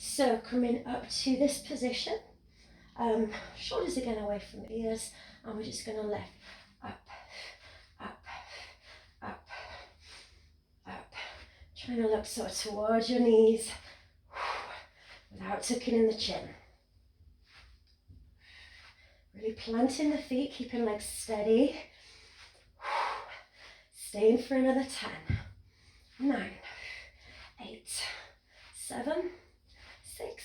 So coming up to this position, shoulders again away from the ears, and we're just going to lift up, up, up, up. Trying to look sort of towards your knees without tucking in the chin. Really planting the feet, keeping legs steady. Staying for another 10, 9, 8, 7, 6.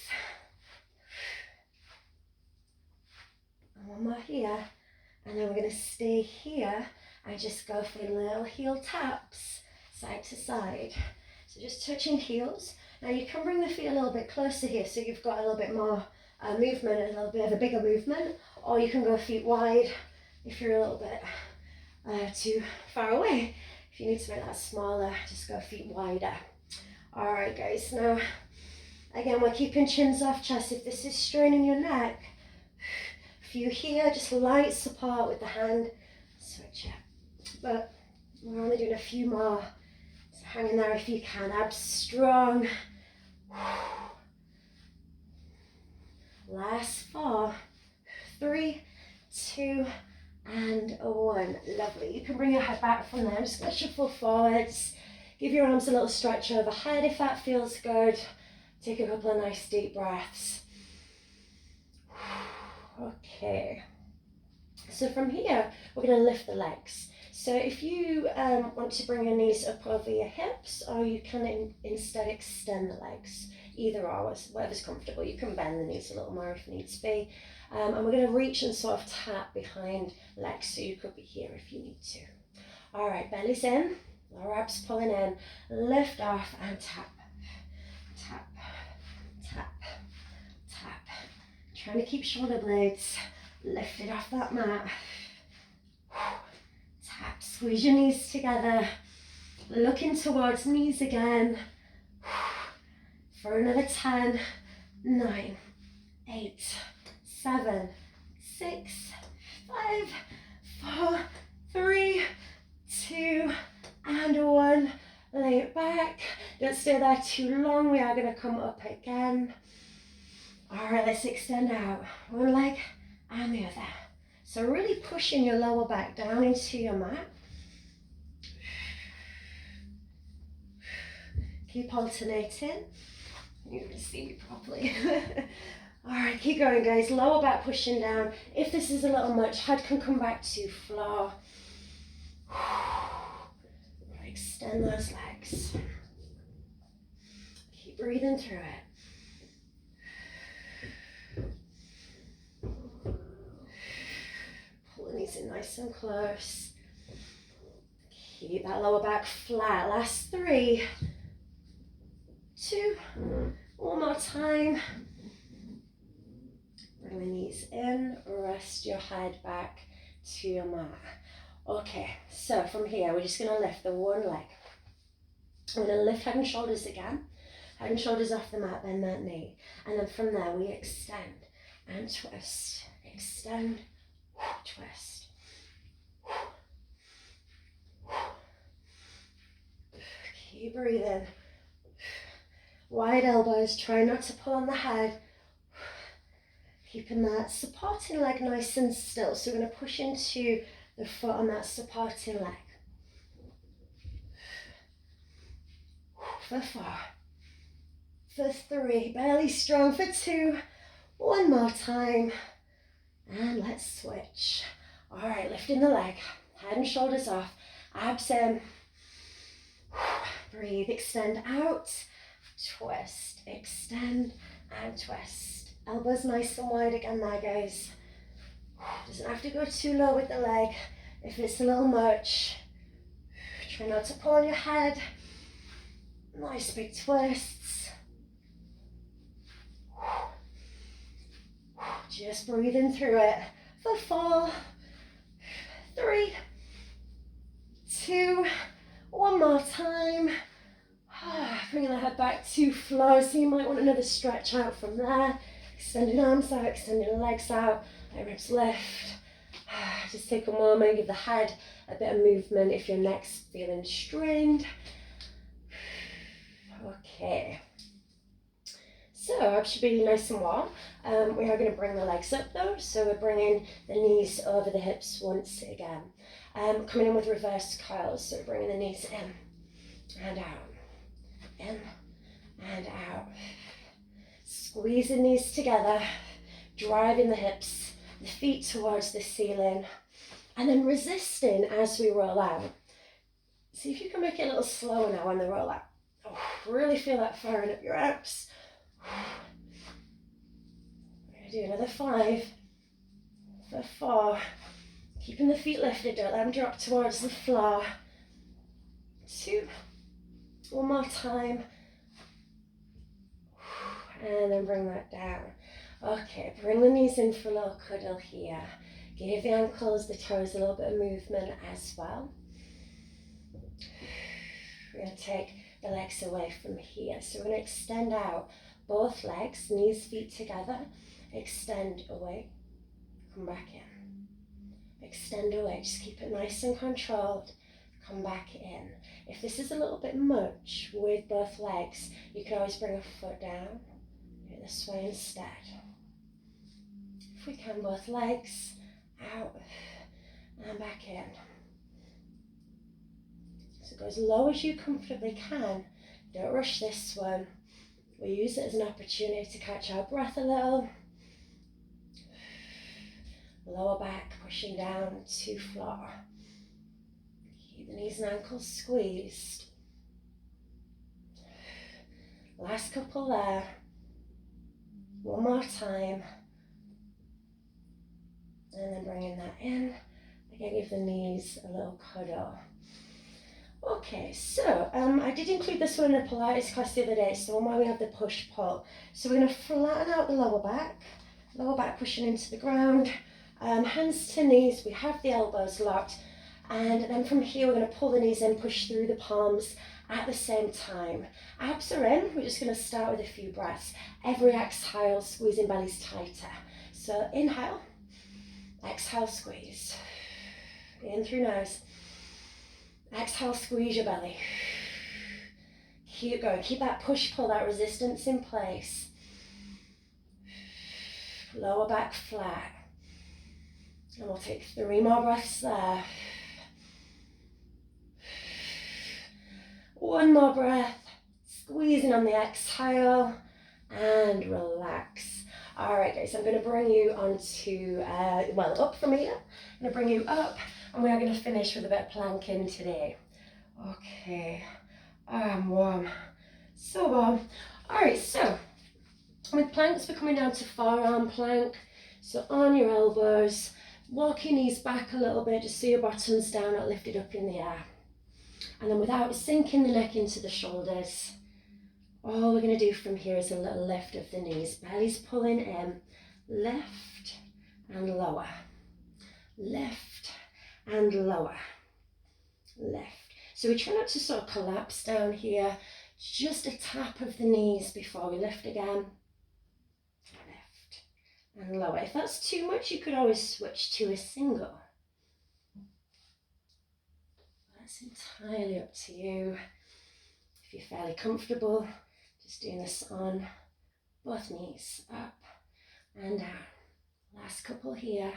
And one more here. And then we're going to stay here and just go for little heel taps side to side. So just touching heels. Now you can bring the feet a little bit closer here so you've got a little bit more movement, a little bit of a bigger movement. Or you can go feet wide if you're a little bit too far away. If you need to make that smaller, just go feet wider. All right, guys. Now, again, we're keeping chins off chest. If this is straining your neck, a few here, just light support with the hand. Switch it. But we're only doing a few more. So hang in there if you can. Abs strong. Last 4, 3, 2, and 1. Lovely. You can bring your head back from there. Just let shuffle forwards. Give your arms a little stretch overhead if that feels good. Take a couple of nice deep breaths. Okay. So from here, we're going to lift the legs. So if you want to bring your knees up over your hips, or you can instead extend the legs. Either or, whatever's comfortable. You can bend the knees a little more if needs be. And we're going to reach and sort of tap behind legs, so you could be here if you need to. All right, belly's in, lower abs pulling in, lift off and tap, tap, tap, tap. Trying to keep shoulder blades lifted off that mat. Tap, squeeze your knees together, looking towards knees again. For another 10, 9, 8, 7, 6, 5, 4, 3, 2, and 1. Lay it back. Don't stay there too long. We are going to come up again. All right, let's extend out. One leg and the other. So really pushing your lower back down into your mat. Keep alternating. You can see me properly. All right, keep going, guys. Lower back pushing down. If this is a little much, head can come back to floor. Extend those legs. Keep breathing through it. Pulling these in nice and close. Keep that lower back flat. Last 3, 2, one more time. Bring the knees in, rest your head back to your mat. Okay, so from here, we're just gonna lift the one leg. We're gonna lift head and shoulders again. Head and shoulders off the mat, bend that knee. And then from there, we extend and twist. Extend, twist. Keep breathing. Wide elbows, try not to pull on the head. Keeping that supporting leg nice and still. So we're going to push into the foot on that supporting leg. For 4, for 3, belly strong for 2. One more time. And let's switch. All right, lifting the leg, head and shoulders off, abs in. Breathe, extend out. Twist, extend and twist. Elbows nice and wide again there, guys. Doesn't have to go too low with the leg. If it's a little much, try not to pull on your head. Nice big twists. Just breathing through it. For 4, 3, 2, one more time. Bringing the head back to floor, so you might want another stretch out from there. Extending arms out, extending legs out, let ribs lift. Just take a moment, give the head a bit of movement if your neck's feeling strained. Okay. So carbs should be nice and warm. We are going to bring the legs up though, so we're bringing the knees over the hips once again. Coming in with reverse curls, so we're bringing the knees in and out, in and out. Squeezing these together, driving the hips, the feet towards the ceiling, and then resisting as we roll out. See if you can make it a little slower now on the roll out. Oh, really feel that firing up your abs. We're going to do another 5, for 4. Keeping the feet lifted, don't let them drop towards the floor. 2, one more time. And then bring that down. Okay, bring the knees in for a little cuddle here. Give the ankles, the toes a little bit of movement as well. We're going to take the legs away from here. So we're going to extend out both legs, knees, feet together. Extend away, come back in. Extend away, just keep it nice and controlled. Come back in. If this is a little bit much with both legs, you can always bring a foot down. Do it this way instead. If we can, both legs out and back in. So go as low as you comfortably can. Don't rush this one. We use it as an opportunity to catch our breath a little. Lower back pushing down to floor. Keep the knees and ankles squeezed. Last couple there. One more time. And then bringing that in. Again, give the knees a little cuddle. Okay, so I did include this one in a Pilates class the other day, it's the one where we have the push-pull. So we're going to flatten out the lower back pushing into the ground, hands to knees, we have the elbows locked, and then from here we're going to pull the knees in, push through the palms at the same time. Abs are in, we're just going to start with a few breaths. Every exhale, squeezing bellies tighter. So inhale, exhale, squeeze. In through nose. Exhale, squeeze your belly. Keep going. Keep that push-pull, that resistance in place. Lower back flat. And we'll take 3 more breaths there. 1 more breath. Squeezing on the exhale. And relax. All right, guys, I'm going to bring you onto, up from here. I'm going to bring you up. And we are going to finish with a bit of planking today. Okay, I'm warm, so warm. All right, so with planks, we're coming down to forearm plank. So on your elbows, walk your knees back a little bit, just so your bottom's down, not lifted up in the air. And then without sinking the neck into the shoulders, all we're going to do from here is a little lift of the knees. Belly's pulling in, lift and lower, lift and lower, lift. So we try not to sort of collapse down here, just a tap of the knees before we lift again, lift and lower. If that's too much, you could always switch to a single. That's entirely up to you. If you're fairly comfortable, just doing this on both knees, up and down. Last couple here.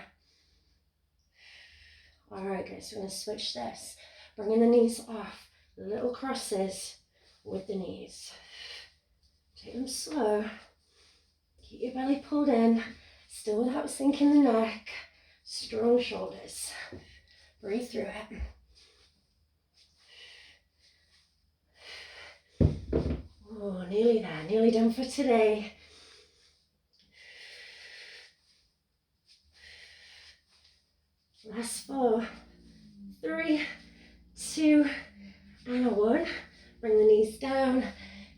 All right, guys, we're going to switch this. Bringing the knees off, little crosses with the knees. Take them slow. Keep your belly pulled in, still without sinking the neck. Strong shoulders. Breathe through it. Oh, nearly there, nearly done for today. Last 4, 3, 2, and 1. Bring the knees down,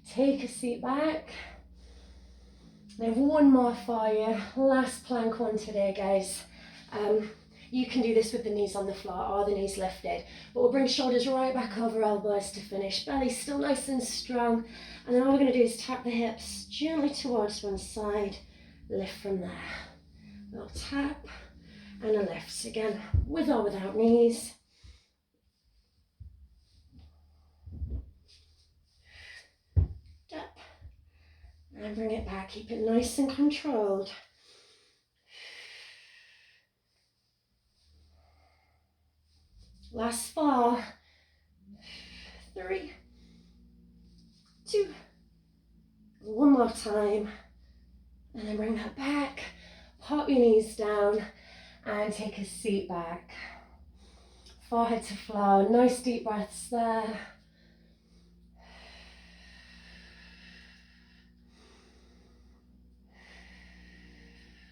take a seat back. I have one more for you, last plank one today, guys. You can do this with the knees on the floor or the knees lifted, but we'll bring shoulders right back over elbows to finish. Belly still nice and strong, and then all we're going to do is tap the hips gently towards one side, lift from there. Little tap and a lift, again with or without knees. Tap And bring it back, keep it nice and controlled. Last 4, 3, 2, one more time. And then bring that back, pop your knees down and take a seat back. Forehead to floor, nice deep breaths there.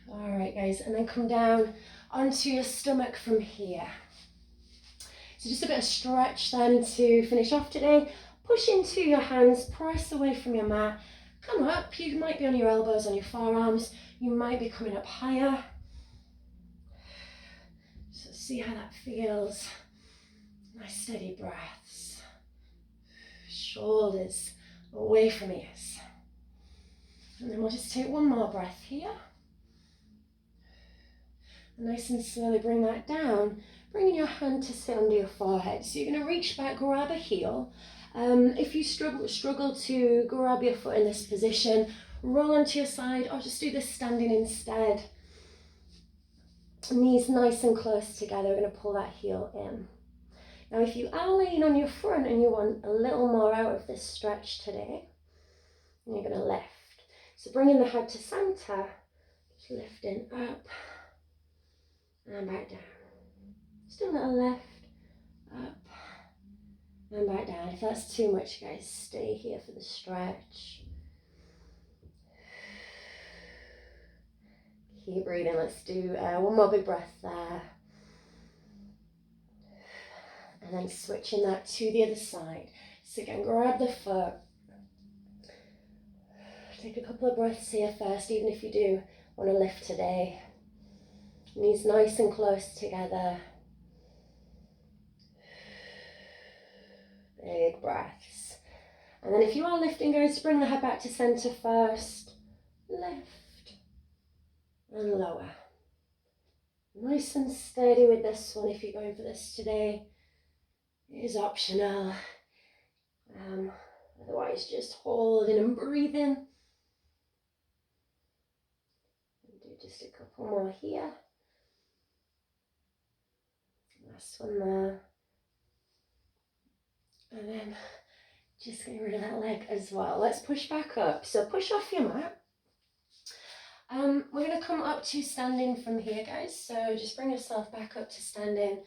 All right, guys, and then come down onto your stomach from here. So just a bit of stretch then to finish off today. Push into your hands, press away from your mat. Come up, you might be on your elbows, on your forearms. You might be coming up higher. So see how that feels. Nice steady breaths. Shoulders away from ears. And then we'll just take one more breath here. And nice and slowly bring that down. Bringing your hand to sit under your forehead. So you're going to reach back, grab a heel. If you struggle to grab your foot in this position, roll onto your side or just do this standing instead. Knees nice and close together. We're going to pull that heel in. Now if you are laying on your front and you want a little more out of this stretch today, you're going to lift. So bringing the head to center, just lifting up and back down. Just a little lift, up and back down. If that's too much, guys, stay here for the stretch. Keep breathing. Let's do one more big breath there. And then switching that to the other side. So again, grab the foot. Take a couple of breaths here first, even if you do want to lift today. Knees nice and close together. Big breaths. And then if you are lifting, guys, bring the head back to center first. Lift and lower. Nice and steady with this one if you're going for this today. It is optional. Otherwise, just holding and breathing. And do just a couple more here. Last one there. And then just getting rid of that leg as well. Let's push back up. So push off your mat. We're going to come up to standing from here, guys. So just bring yourself back up to standing.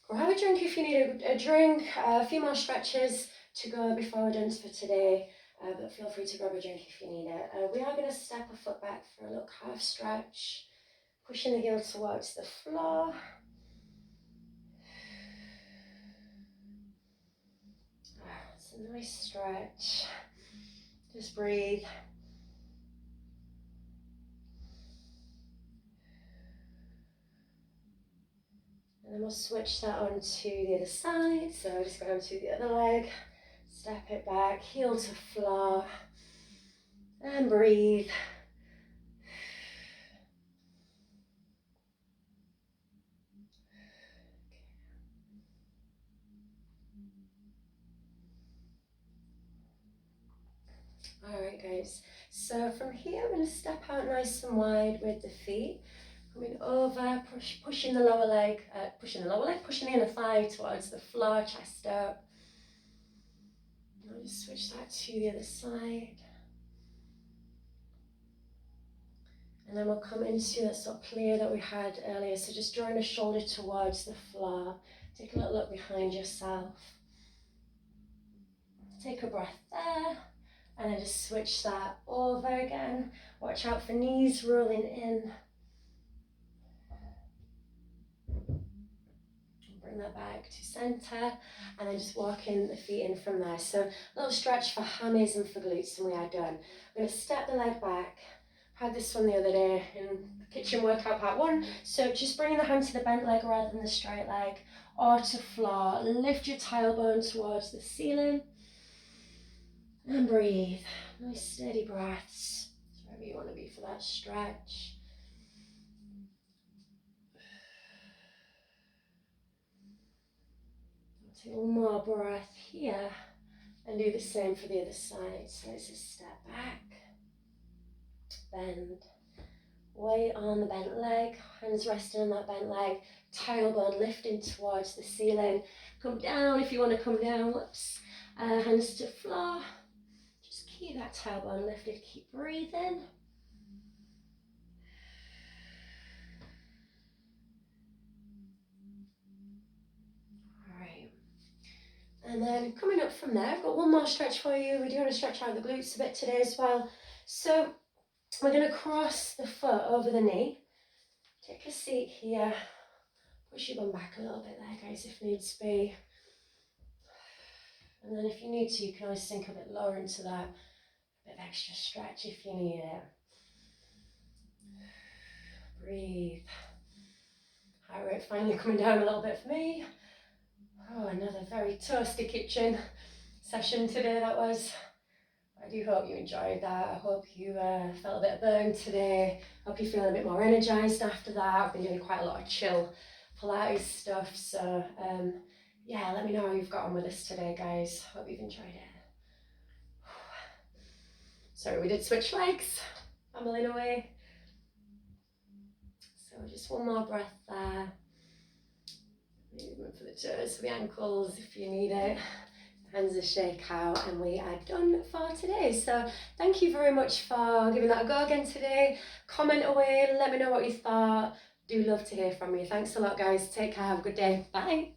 Grab a drink if you need a drink. A few more stretches to go before we're done for today. But feel free to grab a drink if you need it. We are going to step a foot back for a little calf stretch. Pushing the heel towards the floor. It's a nice stretch. Just breathe. And then we'll switch that on to the other side. So just go on to the other leg. Step it back, heel to floor. And breathe. Alright guys, so from here we're going to step out nice and wide with the feet. Coming over, pushing the lower leg, pushing the inner thigh towards the floor, chest up. I'll just switch that to the other side. And then we'll come into that sort of plie that we had earlier. So just drawing the shoulder towards the floor. Take a little look behind yourself. Take a breath there. And then just switch that over again. Watch out for knees rolling in. Bring that back to center. And then just walking the feet in from there. So a little stretch for hammies and for glutes and we are done. I'm going to step the leg back. Had this one the other day in kitchen workout part 1. So just bringing the hand to the bent leg rather than the straight leg. Or to floor. Lift your tailbone towards the ceiling. And breathe. Nice steady breaths. So wherever you want to be for that stretch. I'll take one more breath here. And do the same for the other side. So let's just step back. bend. Weight on the bent leg, hands resting on that bent leg, tailbone lifting towards the ceiling. Come down if you want to come down, whoops. Hands to floor. Just keep that tailbone lifted, keep breathing. Alright. And then coming up from there, I've got one more stretch for you. We do want to stretch out the glutes a bit today as well. So we're going to cross the foot over the knee. Take a seat here. Push your bum back a little bit there, guys, if needs be. And then if you need to, you can always sink a bit lower into that. A bit of extra stretch if you need it. Breathe. Heart rate finally coming down a little bit for me. Oh, another very toasty kitchen session today that was. I do hope you enjoyed that. I hope you felt a bit of burn today. Hope you're feeling a bit more energized after that. I've been doing quite a lot of chill Pilates stuff. So yeah, let me know how you've got on with this today, guys. Hope you've enjoyed it. Sorry, we did switch legs. Fumbling away. So just one more breath there. Movement for the toes, for the ankles if you need it. Hands a shake out, and we are done for today. So thank you very much for giving that a go again today. Comment away, let me know what you thought. Do love to hear from you. Thanks a lot, guys. Take care, have a good day. Bye.